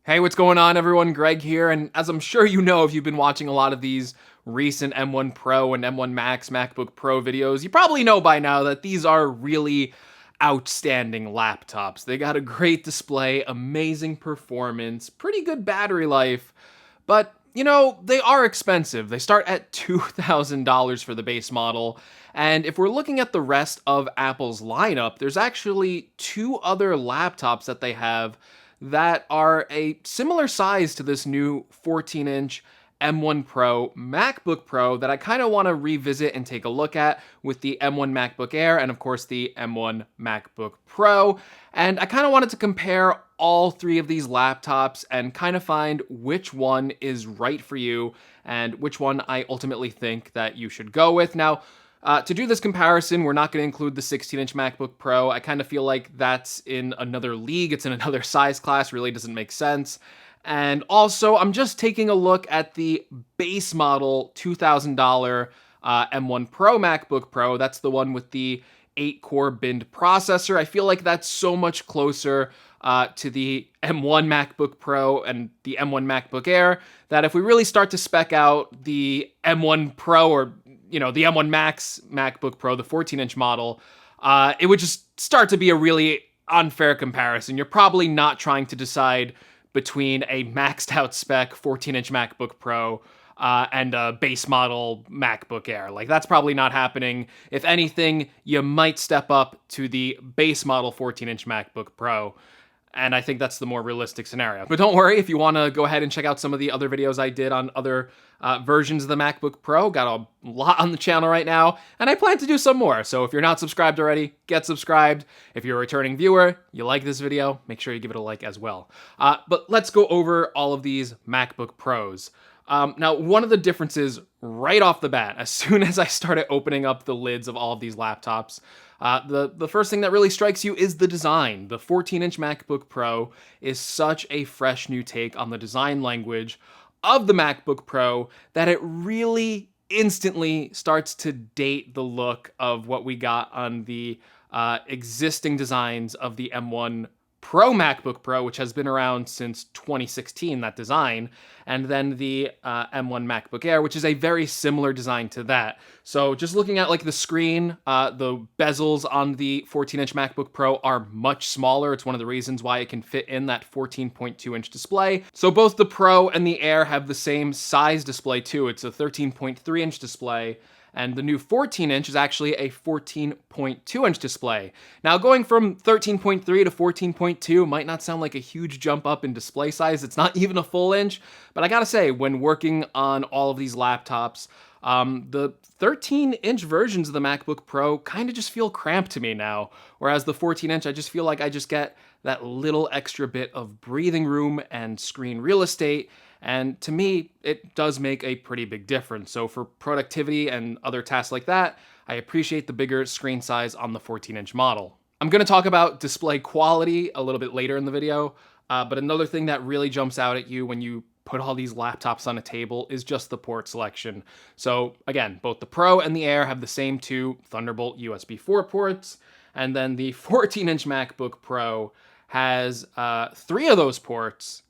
Hey, what's going on, everyone? Greg here, and as I'm sure you know if you've been watching a lot of these recent M1 Pro and M1 Max MacBook Pro videos, you probably know by now that these are really outstanding laptops. They got a great display, amazing performance, pretty good battery life, but they are expensive. They start at $2,000 for the base model. And if we're looking at the rest of Apple's lineup, there's actually two other laptops that they have that are a similar size to this new 14-inch M1 Pro MacBook Pro that I kind of want to revisit and take a look at with the M1 MacBook Air and of course the M1 MacBook Pro. And I kind of wanted to compare all three of these laptops and kind of find which one is right for you and which one I ultimately think that you should go with. Now, to do this comparison, we're not going to include the 16-inch MacBook Pro. I kind of feel like that's in another league. It's in another size class. Really doesn't make sense. And also, I'm just taking a look at the base model $2,000 M1 Pro MacBook Pro. That's the one with the 8-core binned processor. I feel like that's so much closer to the M1 MacBook Pro and the M1 MacBook Air that if we really start to spec out the M1 Pro or the M1 Max MacBook Pro, the 14-inch model, it would just start to be a really unfair comparison. You're probably not trying to decide between a maxed out spec 14-inch MacBook Pro and a base model MacBook Air. Like, that's probably not happening. If anything, you might step up to the base model 14-inch MacBook Pro. And I think that's the more realistic scenario. But don't worry, if you want to go ahead and check out some of the other videos I did on other versions of the MacBook Pro, got a lot on the channel right now, and I plan to do some more. So if you're not subscribed already, get subscribed. If you're a returning viewer, you like this video, make sure you give it a like as well. But let's go over all of these MacBook Pros. Now, one of the differences right off the bat, as soon as I started opening up the lids of all of these laptops, the first thing that really strikes you is the design. The 14-inch MacBook Pro is such a fresh new take on the design language of the MacBook Pro that it really instantly starts to date the look of what we got on the existing designs of the M1 Pro MacBook Pro, which has been around since 2016, that design, and then the M1 MacBook Air, which is a very similar design to that. So just looking at like the screen, the bezels on the 14-inch MacBook Pro are much smaller. It's one of the reasons why it can fit in that 14.2-inch display. So both the Pro and the Air have the same size display too. It's a 13.3-inch display. And the new 14-inch is actually a 14.2-inch display. Now, going from 13.3 to 14.2 might not sound like a huge jump up in display size. It's not even a full inch. But I gotta say, when working on all of these laptops, the 13-inch versions of the MacBook Pro kind of just feel cramped to me now. Whereas the 14-inch, I just feel like I just get that little extra bit of breathing room and screen real estate. And to me, it does make a pretty big difference. So for productivity and other tasks like that, I appreciate the bigger screen size on the 14-inch model. I'm going to talk about display quality a little bit later in the video, but another thing that really jumps out at you when you put all these laptops on a table is just the port selection. So again, both the Pro and the Air have the same two Thunderbolt USB 4 ports, and then the 14-inch MacBook Pro has 3 of those ports,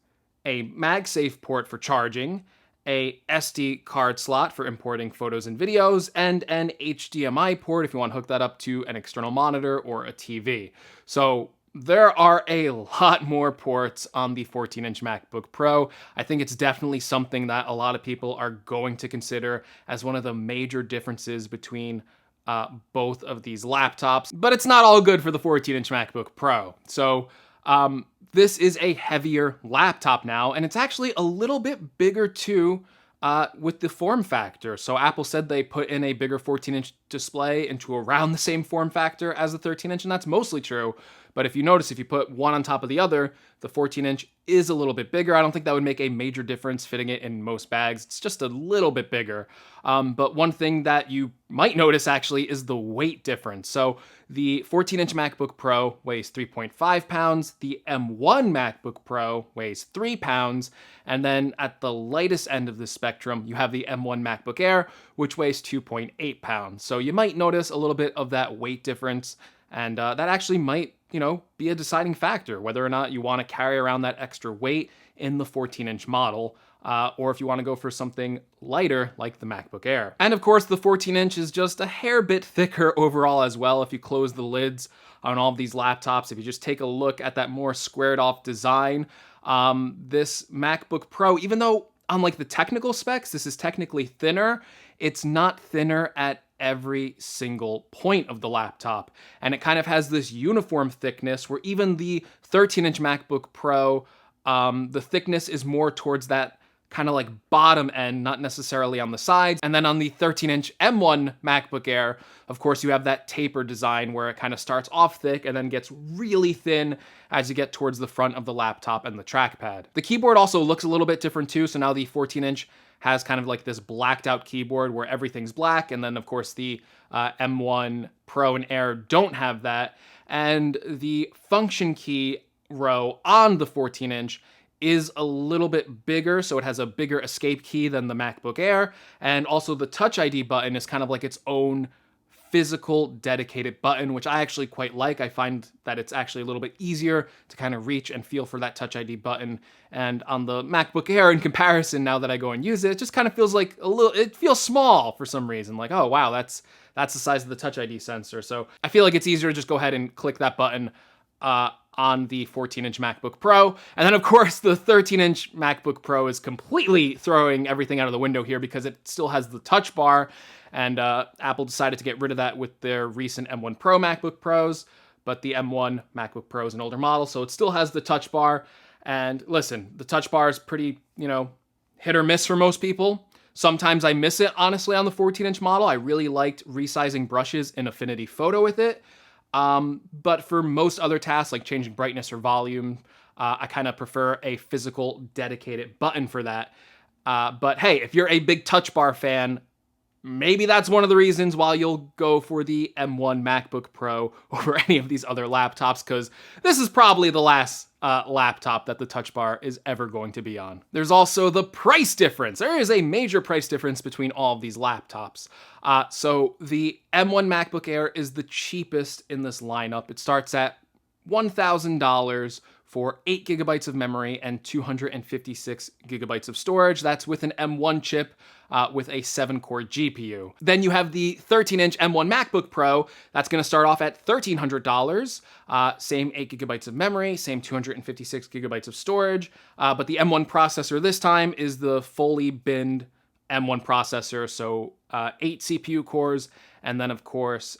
a MagSafe port for charging, a SD card slot for importing photos and videos, and an HDMI port if you want to hook that up to an external monitor or a TV. So there are a lot more ports on the 14-inch MacBook Pro. I think it's definitely something that a lot of people are going to consider as one of the major differences between both of these laptops. But it's not all good for the 14-inch MacBook Pro. So this is a heavier laptop now, and it's actually a little bit bigger too with the form factor. So Apple said they put in a bigger 14-inch display into around the same form factor as the 13-inch, and that's mostly true. But if you notice, if you put one on top of the other, the 14-inch is a little bit bigger. I don't think that would make a major difference fitting it in most bags. It's just a little bit bigger. But one thing that you might notice actually is the weight difference. So the 14-inch MacBook Pro weighs 3.5 pounds. The M1 MacBook Pro weighs 3 pounds. And then at the lightest end of the spectrum, you have the M1 MacBook Air, which weighs 2.8 pounds. So you might notice a little bit of that weight difference. And that actually might, be a deciding factor, whether or not you want to carry around that extra weight in the 14-inch model, or if you want to go for something lighter like the MacBook Air. And of course, the 14-inch is just a hair bit thicker overall as well. If you close the lids on all of these laptops, if you just take a look at that more squared off design, this MacBook Pro, even though unlike the technical specs, this is technically thinner, it's not thinner at every single point of the laptop. And it kind of has this uniform thickness where even the 13-inch MacBook Pro, the thickness is more towards that kind of like bottom end, not necessarily on the sides. And then on the 13-inch M1 MacBook Air, of course, you have that taper design where it kind of starts off thick and then gets really thin as you get towards the front of the laptop and the trackpad. The keyboard also looks a little bit different too. So now the 14-inch has kind of like this blacked out keyboard where everything's black. And then of course the M1 Pro and Air don't have that. And the function key row on the 14-inch is a little bit bigger, so it has a bigger escape key than the MacBook Air, and also the Touch ID button is kind of like its own physical dedicated button, which I actually quite like. I find that it's actually a little bit easier to kind of reach and feel for that Touch ID button. And on the MacBook Air, in comparison, now that I go and use it, it just kind of feels like it feels small for some reason. Like, oh wow, that's the size of the Touch ID sensor. So I feel like it's easier to just go ahead and click that button on the 14-inch MacBook Pro. And then of course the 13-inch MacBook Pro is completely throwing everything out of the window here because it still has the touch bar, and Apple decided to get rid of that with their recent M1 Pro MacBook Pros, but the M1 MacBook Pro is an older model, so it still has the touch bar. And listen, the touch bar is pretty, hit or miss for most people. Sometimes I miss it, honestly, on the 14-inch model. I really liked resizing brushes in Affinity Photo with it. But for most other tasks like changing brightness or volume, I kind of prefer a physical dedicated button for that. But hey, if you're a big touch bar fan, maybe that's one of the reasons why you'll go for the M1 MacBook Pro over any of these other laptops, because this is probably the last laptop that the touch bar is ever going to be on. There's also the price difference. There is a major price difference between all of these laptops. So the M1 MacBook Air is the cheapest in this lineup. It starts at $1,000 for 8 gigabytes of memory and 256 gigabytes of storage. That's with an M1 chip with a 7-core GPU. Then you have the 13-inch M1 MacBook Pro. That's going to start off at $1,300. Same 8 gigabytes of memory, same 256 gigabytes of storage. But the M1 processor this time is the fully binned M1 processor, so 8 CPU cores, and then of course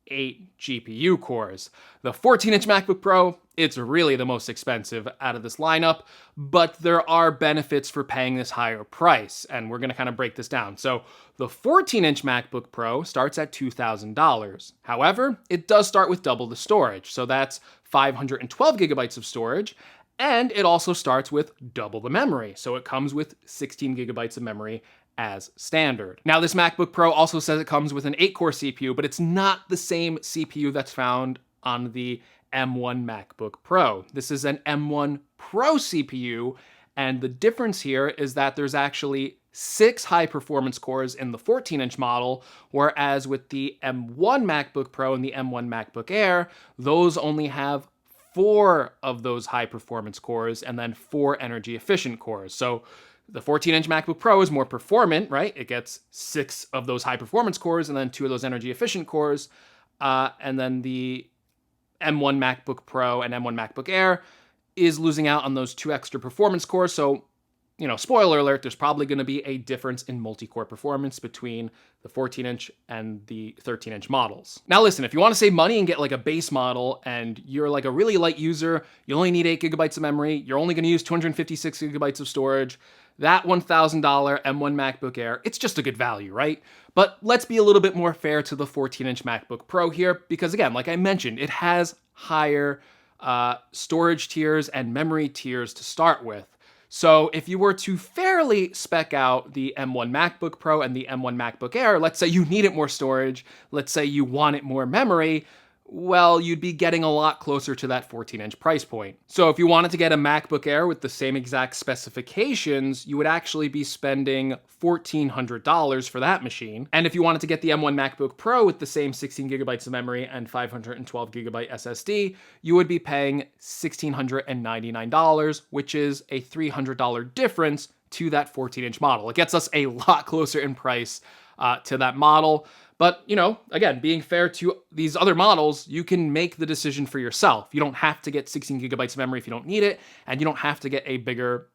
8 GPU cores. The 14-inch MacBook Pro, it's really the most expensive out of this lineup, but there are benefits for paying this higher price, and we're going to kind of break this down. So the 14-inch MacBook Pro starts at $2,000. However, it does start with double the storage, so that's 512 gigabytes of storage, and it also starts with double the memory, so it comes with 16 gigabytes of memory as standard. Now, this MacBook Pro also says it comes with an 8-core CPU, but it's not the same CPU that's found on the M1 MacBook Pro. This is an M1 Pro CPU, and the difference here is that there's actually 6 high-performance cores in the 14-inch model, whereas with the M1 MacBook Pro and the M1 MacBook Air, those only have 4 of those high-performance cores and then 4 energy-efficient cores. So the 14-inch MacBook Pro is more performant, right? It gets 6 of those high-performance cores and then 2 of those energy-efficient cores. And then the M1 MacBook Pro and M1 MacBook Air is losing out on those 2 extra performance cores. So, spoiler alert, there's probably going to be a difference in multi-core performance between the 14-inch and the 13-inch models. Now listen, if you want to save money and get like a base model and you're like a really light user, you only need 8 gigabytes of memory, you're only going to use 256 gigabytes of storage, that $1,000 M1 MacBook Air, it's just a good value, right? But let's be a little bit more fair to the 14-inch MacBook Pro here, because again, like I mentioned, it has higher storage tiers and memory tiers to start with. So if you were to fairly spec out the M1 MacBook Pro and the M1 MacBook Air, let's say you need it more storage, let's say you want it more memory, well, you'd be getting a lot closer to that 14-inch price point. So if you wanted to get a MacBook Air with the same exact specifications, you would actually be spending $1,400 for that machine. And if you wanted to get the M1 MacBook Pro with the same 16 gigabytes of memory and 512 gigabyte SSD, you would be paying $1,699, which is a $300 difference to that 14-inch model. It gets us a lot closer in price to that model. But, you know, again, being fair to these other models, you can make the decision for yourself. You don't have to get 16 gigabytes of memory if you don't need it, and you don't have to get a bigger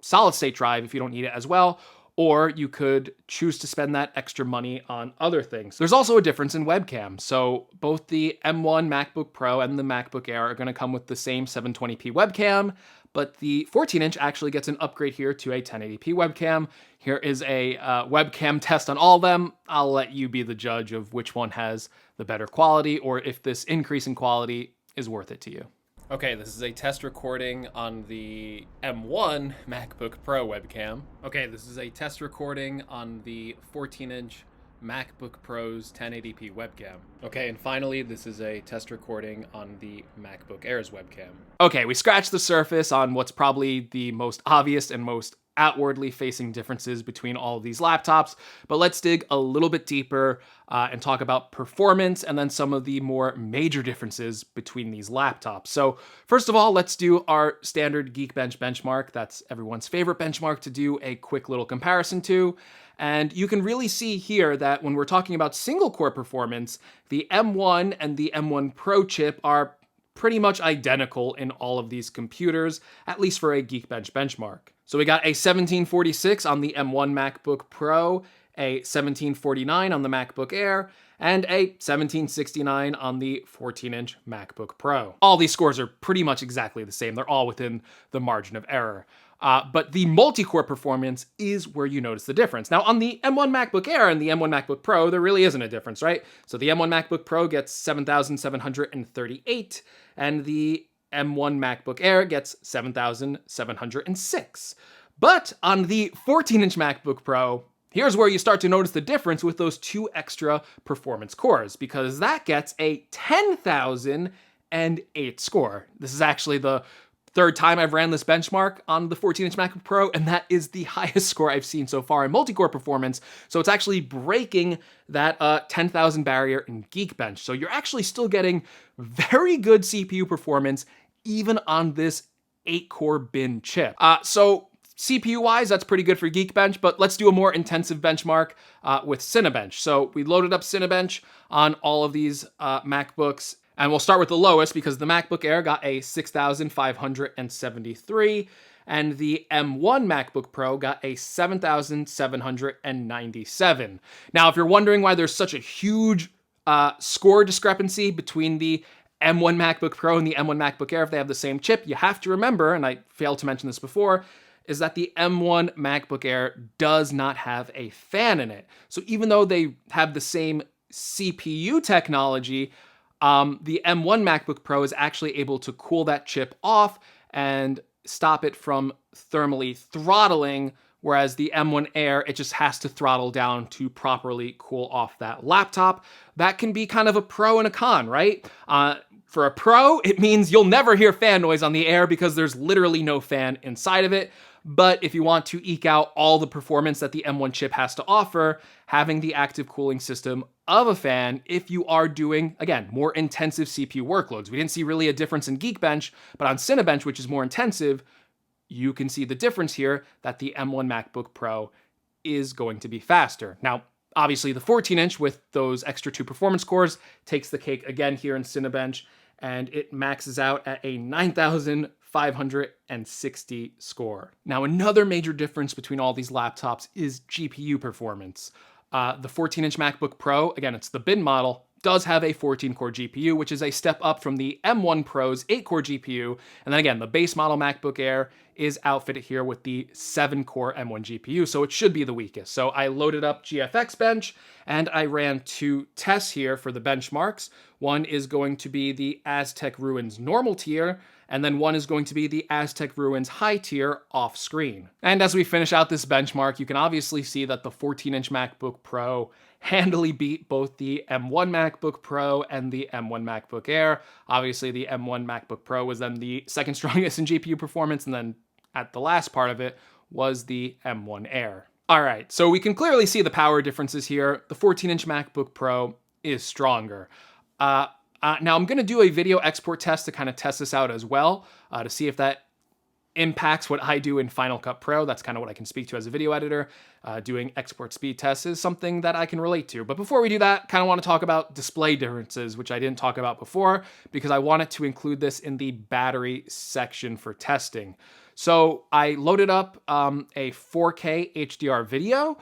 solid state drive if you don't need it as well, or you could choose to spend that extra money on other things. There's also a difference in webcam. So both the M1 MacBook Pro and the MacBook Air are going to come with the same 720p webcam, but the 14-inch actually gets an upgrade here to a 1080p webcam. Here is a webcam test on all of them. I'll let you be the judge of which one has the better quality or if this increase in quality is worth it to you. Okay, this is a test recording on the M1 MacBook Pro webcam. Okay, this is a test recording on the 14-inch MacBook Pro's 1080p webcam. Okay, and finally, this is a test recording on the MacBook Air's webcam. Okay, we scratched the surface on what's probably the most obvious and most outwardly facing differences between all of these laptops, but let's dig a little bit deeper and talk about performance and then some of the more major differences between these laptops. So first of all, let's do our standard Geekbench benchmark. That's everyone's favorite benchmark to do a quick little comparison to. And you can really see here that when we're talking about single core performance, the M1 and the M1 Pro chip are pretty much identical in all of these computers, at least for a Geekbench benchmark. So we got a 1746 on the M1 MacBook Pro, a 1749 on the MacBook Air, and a 1769 on the 14-inch MacBook Pro. All these scores are pretty much exactly the same. They're all within the margin of error. But the multi-core performance is where you notice the difference. Now, on the M1 MacBook Air and the M1 MacBook Pro, there really isn't a difference, right? So the M1 MacBook Pro gets 7,738, and the M1 MacBook Air gets 7,706. But on the 14-inch MacBook Pro, here's where you start to notice the difference with those two extra performance cores, because that gets a 10,008 score. This is actually the third time I've ran this benchmark on the 14-inch MacBook Pro, and that is the highest score I've seen so far in multi-core performance. So it's actually breaking that 10,000 barrier in Geekbench. So you're actually still getting very good CPU performance even on this 8-core bin chip. So CPU-wise, that's pretty good for Geekbench, but let's do a more intensive benchmark with Cinebench. So we loaded up Cinebench on all of these MacBooks, and we'll start with the lowest because the MacBook Air got a 6,573, and the M1 MacBook Pro got a 7,797. Now, if you're wondering why there's such a huge score discrepancy between the M1 MacBook Pro and the M1 MacBook Air, if they have the same chip, you have to remember, and I failed to mention this before, is that the M1 MacBook Air does not have a fan in it. So even though they have the same CPU technology, the M1 MacBook Pro is actually able to cool that chip off and stop it from thermally throttling, whereas the M1 Air, it just has to throttle down to properly cool off that laptop. That can be kind of a pro and a con, right? For a pro, it means you'll never hear fan noise on the Air because there's literally no fan inside of it. But if you want to eke out all the performance that the M1 chip has to offer, having the active cooling system of a fan, if you are doing, again, more intensive CPU workloads. We didn't see really a difference in Geekbench, but on Cinebench, which is more intensive, you can see the difference here that the M1 MacBook Pro is going to be faster. Now, obviously the 14-inch with those extra 2 performance cores takes the cake again here in Cinebench, and it maxes out at a 9,560 score. Now, another major difference between all these laptops is GPU performance. The 14-inch MacBook Pro, again, it's the bin model, does have a 14-core GPU, which is a step up from the M1 Pro's 8-core GPU. And then again, the base model MacBook Air is outfitted here with the 7-core M1 GPU, so it should be the weakest. So I loaded up GFX Bench, and I ran 2 tests here for the benchmarks. One is going to be the Aztec Ruins normal tier, and then one is going to be the Aztec Ruins high tier off screen. And as we finish out this benchmark, you can obviously see that the 14-inch MacBook Pro handily beat both the M1 MacBook Pro and the M1 MacBook Air. Obviously, the M1 MacBook Pro was then the second strongest in GPU performance, and then at the last part of it was the M1 Air. All right, so we can clearly see the power differences here. The 14-inch MacBook Pro is stronger. Now I'm going to do a video export test to kind of test this out as well, to see if that impacts what I do in Final Cut Pro. That's kind of what I can speak to as a video editor. Doing export speed tests is something that I can relate to. But before we do that, kind of want to talk about display differences, which I didn't talk about before, because I wanted to include this in the battery section for testing. So I loaded up a 4K HDR video,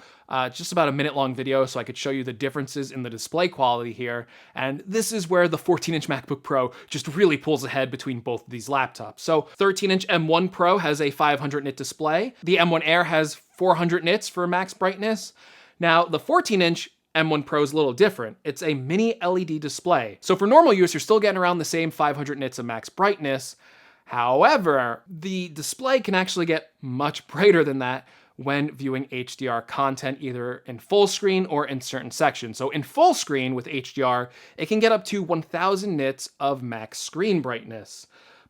just about a minute-long video, so I could show you the differences in the display quality here. And this is where the 14-inch MacBook Pro just really pulls ahead between both of these laptops. So 13-inch M1 Pro has a 500 nit display. The M1 Air has 400 nits for max brightness. Now, the 14-inch M1 Pro is a little different. It's a mini LED display. So for normal use, you're still getting around the same 500 nits of max brightness. However, the display can actually get much brighter than that when viewing HDR content, either in full screen or in certain sections. So in full screen with HDR, it can get up to 1000 nits of max screen brightness.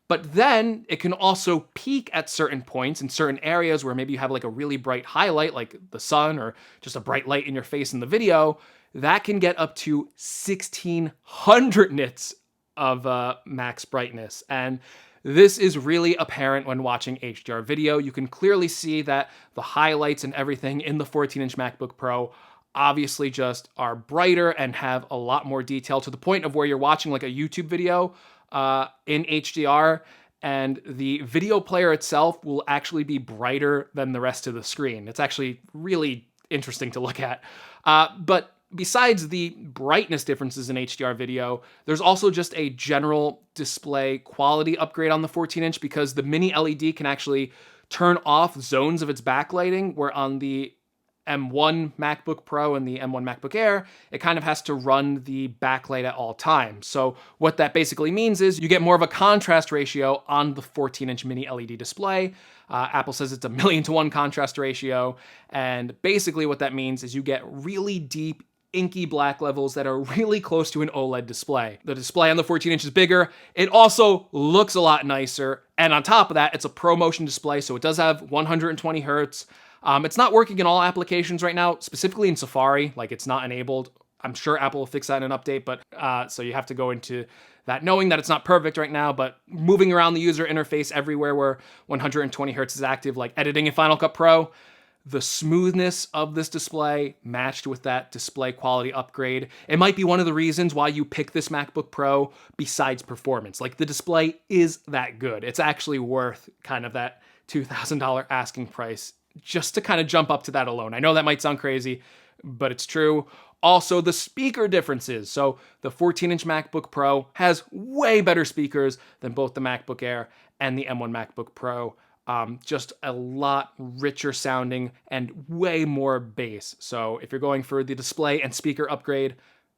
But then it can also peak at certain points in certain areas where maybe you have like a really bright highlight, like the sun or just a bright light in your face in the video. That can get up to 1600 nits of max brightness. And this is really apparent when watching HDR video. You can clearly see that the highlights and everything in the 14-inch MacBook Pro obviously just are brighter and have a lot more detail, to the point of where you're watching like a YouTube video in HDR, and the video player itself will actually be brighter than the rest of the screen. It's actually really interesting to look at. But besides the brightness differences in HDR video, there's also just a general display quality upgrade on the 14-inch, because the mini LED can actually turn off zones of its backlighting, where on the M1 MacBook Pro and the M1 MacBook Air, it kind of has to run the backlight at all times. So what that basically means is you get more of a contrast ratio on the 14-inch mini LED display. Apple says it's a 1,000,000 to 1 contrast ratio. And basically what that means is you get really deep, inky black levels that are really close to an OLED display. The display on the 14-inch is bigger. It also looks a lot nicer. And on top of that, it's a ProMotion display, so it does have 120 hertz. It's not working in all applications right now, specifically in Safari, like it's not enabled. I'm sure Apple will fix that in an update, but so you have to go into that knowing that it's not perfect right now, but moving around the user interface everywhere where 120 hertz is active, like editing in Final Cut Pro, the smoothness of this display matched with that display quality upgrade, it might be one of the reasons why you pick this MacBook Pro besides performance. Like, the display is that good. It's actually worth kind of that $2,000 asking price just to kind of jump up to that alone. I know that might sound crazy, but it's true. Also, the speaker differences. So the 14-inch MacBook Pro has way better speakers than both the MacBook Air and the M1 MacBook Pro. Just a lot richer sounding and way more bass. So if you're going for the display and speaker upgrade,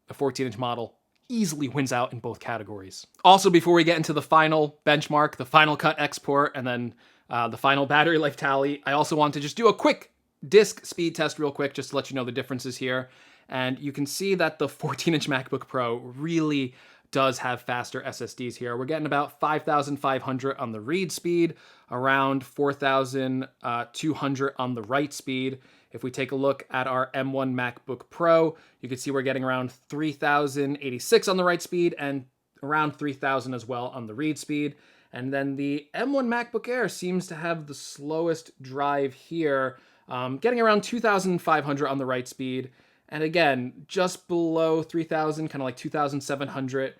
the 14-inch model easily wins out in both categories. Also, before we get into the final benchmark, the final cut export, and then the final battery life tally, I also want to just do a quick disk speed test real quick, just to let you know the differences here. And you can see that the 14-inch MacBook Pro really does have faster SSDs here. We're getting about 5,500 on the read speed, around 4,200 on the write speed. If we take a look at our M1 MacBook Pro, you can see we're getting around 3,086 on the write speed and around 3,000 as well on the read speed. And then the M1 MacBook Air seems to have the slowest drive here, getting around 2,500 on the write speed. And again, just below 3,000, kind of like 2,700,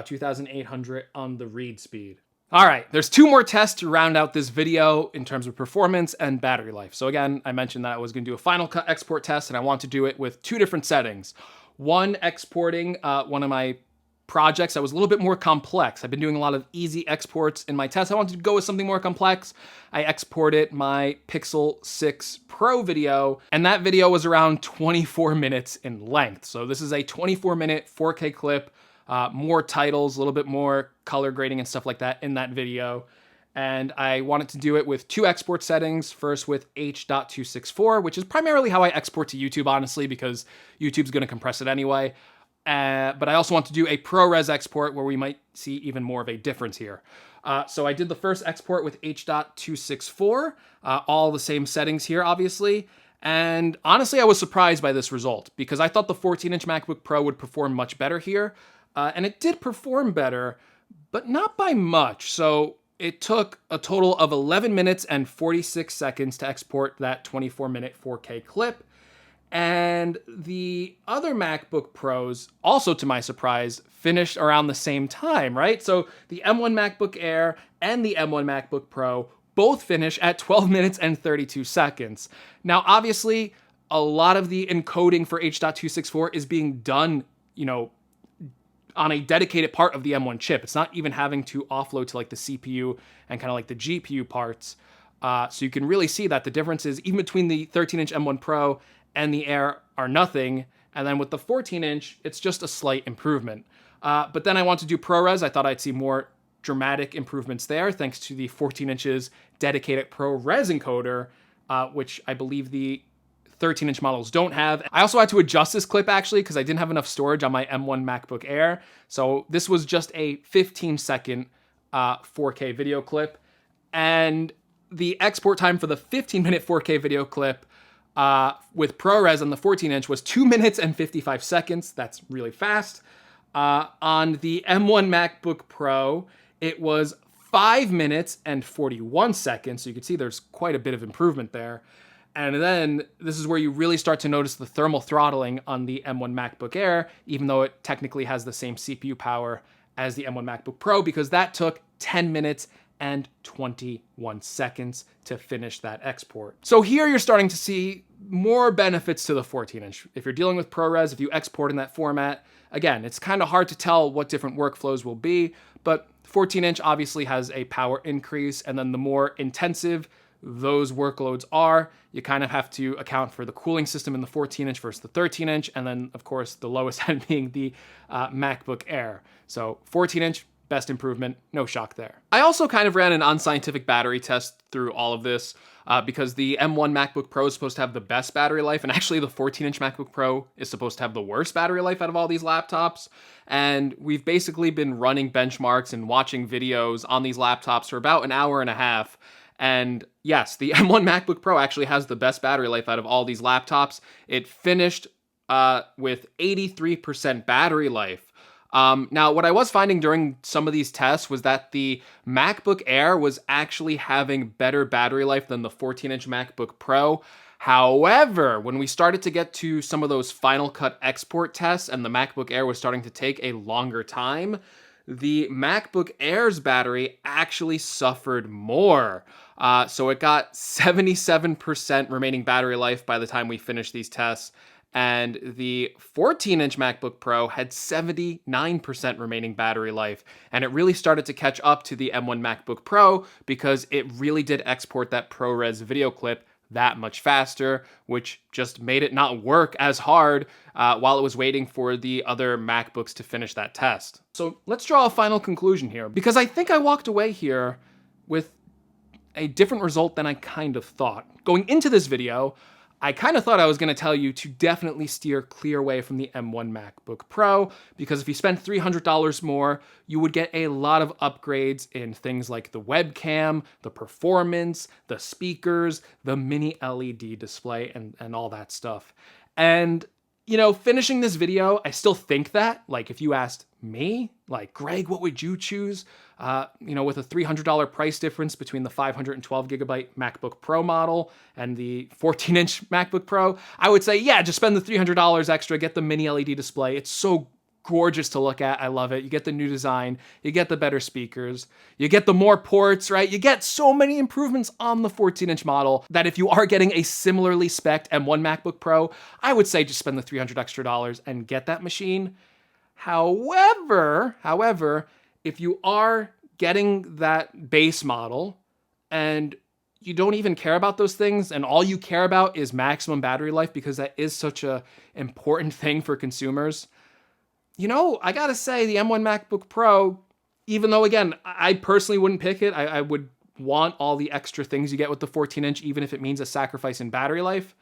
2,800 on the read speed. All right, there's two more tests to round out this video in terms of performance and battery life. So again, I mentioned that I was going to do a Final Cut export test, and I want to do it with two different settings. One, exporting one of my projects that was a little bit more complex. I've been doing a lot of easy exports in my tests. I wanted to go with something more complex. I exported my Pixel 6 Pro video, and that video was around 24 minutes in length. So this is a 24-minute 4K clip more titles, a little bit more color grading and stuff like that in that video. And I wanted to do it with 2 export settings. First with H.264, which is primarily how I export to YouTube, honestly, because YouTube's going to compress it anyway. But I also want to do a ProRes export where we might see even more of a difference here. So I did the first export with H.264, all the same settings here, obviously. And honestly, I was surprised by this result because I thought the 14-inch MacBook Pro would perform much better here. And it did perform better, but not by much. So it took a total of 11 minutes and 46 seconds to export that 24-minute 4K clip. And the other MacBook Pros, also to my surprise, finished around the same time, right? So the M1 MacBook Air and the M1 MacBook Pro both finish at 12 minutes and 32 seconds. Now, obviously, a lot of the encoding for H.264 is being done, on a dedicated part of the M1 chip. It's not even having to offload to like the CPU and kind of like the GPU parts. So you can really see that the differences even between the 13-inch M1 Pro and the Air are nothing. And then with the 14-inch, it's just a slight improvement. But then I want to do ProRes. I thought I'd see more dramatic improvements there thanks to the 14 inches dedicated ProRes encoder, which I believe the 13-inch models don't have. I also had to adjust this clip actually because I didn't have enough storage on my M1 MacBook Air. So this was just a 15-second 4K video clip. And the export time for the 15-minute 4K video clip with ProRes on the 14-inch was 2 minutes and 55 seconds. That's really fast. On the M1 MacBook Pro, it was 5 minutes and 41 seconds. So you can see there's quite a bit of improvement there. And then this is where you really start to notice the thermal throttling on the M1 MacBook Air, even though it technically has the same CPU power as the M1 MacBook Pro, because that took 10 minutes and 21 seconds to finish that export. So here you're starting to see more benefits to the 14-inch. If you're dealing with ProRes, if you export in that format, again, it's kind of hard to tell what different workflows will be, but 14-inch obviously has a power increase, and then the more intensive those workloads are, you kind of have to account for the cooling system in the 14-inch versus the 13-inch, and then, of course, the lowest end being the MacBook Air. So 14-inch, best improvement, no shock there. I also kind of ran an unscientific battery test through all of this because the M1 MacBook Pro is supposed to have the best battery life, and actually the 14-inch MacBook Pro is supposed to have the worst battery life out of all these laptops. And we've basically been running benchmarks and watching videos on these laptops for about an hour and a half. And yes, the M1 MacBook Pro actually has the best battery life out of all these laptops. It finished with 83% battery life. Now, what I was finding during some of these tests was that the MacBook Air was actually having better battery life than the 14-inch MacBook Pro. However, when we started to get to some of those Final Cut export tests and the MacBook Air was starting to take a longer time, the MacBook Air's battery actually suffered more. So it got 77% remaining battery life by the time we finished these tests. And the 14-inch MacBook Pro had 79% remaining battery life. And it really started to catch up to the M1 MacBook Pro because it really did export that ProRes video clip that much faster, which just made it not work as hard while it was waiting for the other MacBooks to finish that test. So let's draw a final conclusion here, because I think I walked away here with a different result than I kind of thought. Going into this video, I kind of thought I was going to tell you to definitely steer clear away from the M1 MacBook Pro, because if you spend $300 more, you would get a lot of upgrades in things like the webcam, the performance, the speakers, the mini LED display, and all that stuff. And, finishing this video, I still think that, like, if you asked me, like, Greg, what would you choose? With a $300 price difference between the 512 gigabyte MacBook Pro model and the 14-inch MacBook Pro, I would say, yeah, just spend the $300 extra, get the mini LED display. It's so gorgeous to look at. I love it. You get the new design, you get the better speakers, you get the more ports, right? You get so many improvements on the 14-inch model that if you are getting a similarly spec'd M1 MacBook Pro, I would say just spend the $300 extra and get that machine. However, if you are getting that base model and you don't even care about those things and all you care about is maximum battery life, because that is such an important thing for consumers, you know, I gotta say the M1 MacBook Pro, even though again, I personally wouldn't pick it, I would want all the extra things you get with the 14-inch, even if it means a sacrifice in battery life.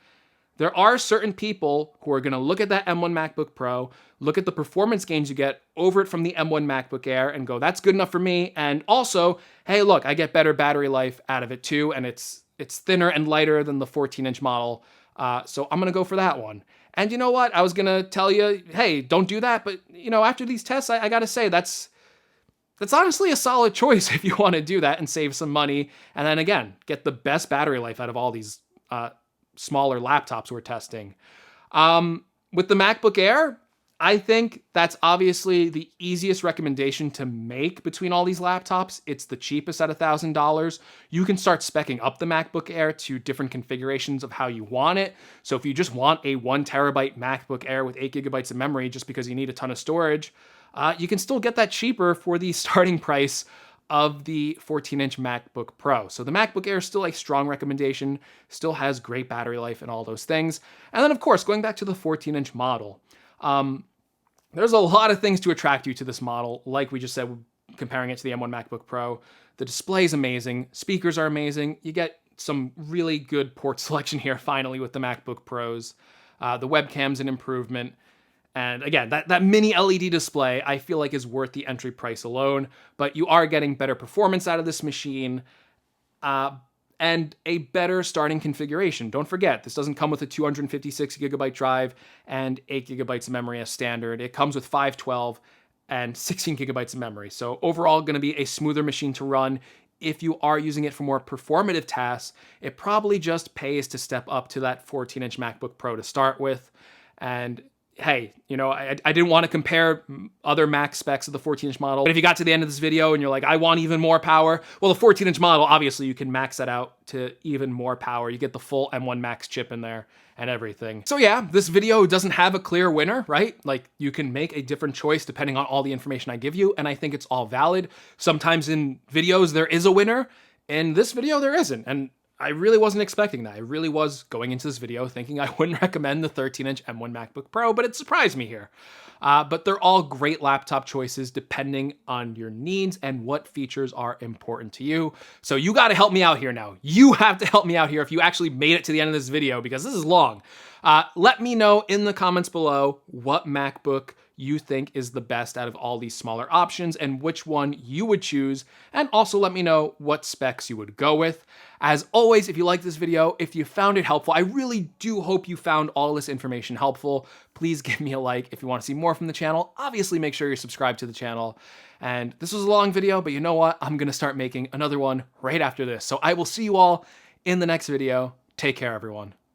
There are certain people who are going to look at that M1 MacBook Pro, look at the performance gains you get over it from the M1 MacBook Air and go, that's good enough for me. And also, hey, look, I get better battery life out of it too. And it's thinner and lighter than the 14-inch model. So I'm going to go for that one. And you know what? I was going to tell you, hey, don't do that. But, you know, after these tests, I got to say that's honestly a solid choice if you want to do that and save some money. And then again, get the best battery life out of all these smaller laptops we're testing. With the MacBook Air, I think that's obviously the easiest recommendation to make between all these laptops. It's the cheapest at $1,000. You can start speccing up the MacBook Air to different configurations of how you want it. So if you just want a 1 terabyte MacBook Air with 8 gigabytes of memory just because you need a ton of storage, you can still get that cheaper for the starting price of the 14-inch MacBook Pro. So the MacBook Air is still a strong recommendation, still has great battery life and all those things. And then of course, going back to the 14-inch model, there's a lot of things to attract you to this model. Like we just said, comparing it to the M1 MacBook Pro, the display is amazing, speakers are amazing. You get some really good port selection here finally with the MacBook Pros. The webcam's an improvement. And again, that mini LED display, I feel like is worth the entry price alone, but you are getting better performance out of this machine and a better starting configuration. Don't forget, this doesn't come with a 256 gigabyte drive and 8 gigabytes of memory as standard. It comes with 512 and 16 gigabytes of memory. So overall, going to be a smoother machine to run. If you are using it for more performative tasks, it probably just pays to step up to that 14-inch MacBook Pro to start with. And hey, you know, I didn't want to compare other Mac specs of the 14-inch model, but if you got to the end of this video and you're like, I want even more power, well, the 14-inch model, obviously you can max that out to even more power. You get the full M1 Max chip in there and everything. So yeah, this video doesn't have a clear winner, right? Like you can make a different choice depending on all the information I give you, and I think it's all valid. Sometimes in videos there is a winner, in this video there isn't, and I really wasn't expecting that. I really was going into this video thinking I wouldn't recommend the 13-inch M1 MacBook Pro, but it surprised me here. But they're all great laptop choices depending on your needs and what features are important to you. So you got to help me out here now. You have to help me out here if you actually made it to the end of this video, because this is long. Let me know in the comments below what MacBook you think is the best out of all these smaller options and which one you would choose. And also let me know what specs you would go with. As always, if you like this video, if you found it helpful, I really do hope you found all this information helpful. Please give me a like if you want to see more from the channel. Obviously, make sure you're subscribed to the channel. And this was a long video, but you know what? I'm going to start making another one right after this. So I will see you all in the next video. Take care, everyone.